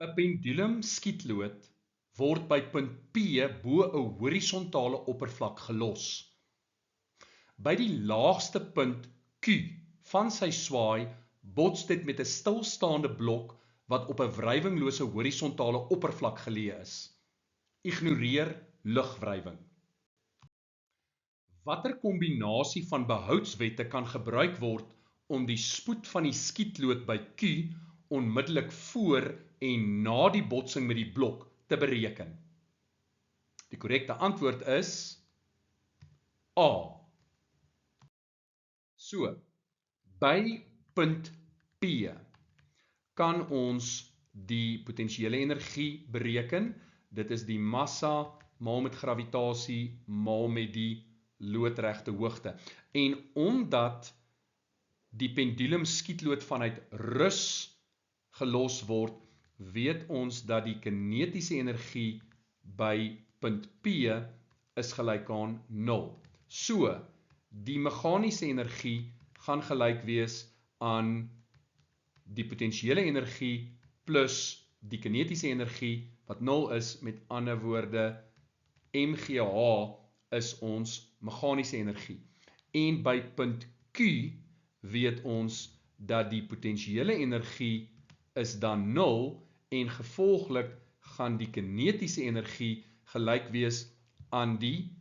'n pendulumskietlood word by punt P bo 'n horisontale oppervlak gelos. By die laagste punt Q van sy swaai bots dit met 'n stilstaande blok wat op 'n wrywinglose horisontale oppervlak geleë is. Ignoreer lugwrywing. Watter kombinasie van behoudswette kan gebruik word om die spoed van die skietlood by Q onmiddellik voor en na die botsing met die blok te bereken? Die korrekte antwoord is A. So, by punt P kan ons die potensiële energie bereken. Dit is die massa maal met gravitasie maal met die loodregte hoogte. En omdat die pendulum skietlood vanuit rus gelos word, weet ons dat die kinetiese energie by punt P is gelyk aan 0. So, die meganiese energie gaan gelyk wees aan die potensiële energie plus die kinetiese energie wat 0 is, met ander woorde mgh is ons meganiese energie. En by punt Q weet ons dat die potensiële energie is dan 0 en gevolglik gaan die kinetiese energie gelyk wees aan die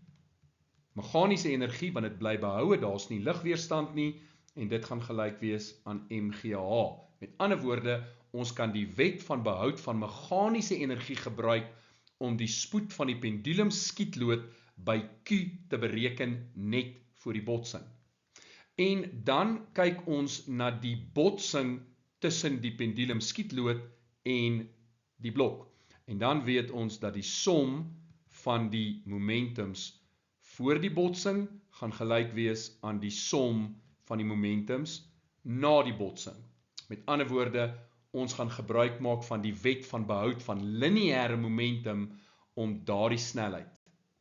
meganiese energie, want dit bly behoue, daar's nie lugweerstand nie, en dit gaan gelyk wees aan mgh. Met ander woorde, ons kan die wet van behoud van meganiese energie gebruik om die spoed van die pendulum skietlood by Q te bereken net voor die botsing. En dan kyk ons na die botsing tussen die pendulum skietlood en die blok. En dan weet ons dat die som van die momentums voor die botsing gaan gelyk wees aan die som van die momentums na die botsing. Met ander woorde, ons gaan gebruik maak van die wet van behoud van lineêre momentum om daardie snelheid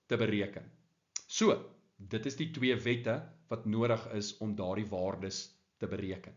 te bereken. So, dit is die twee wette wat nodig is om daardie waardes te bereken.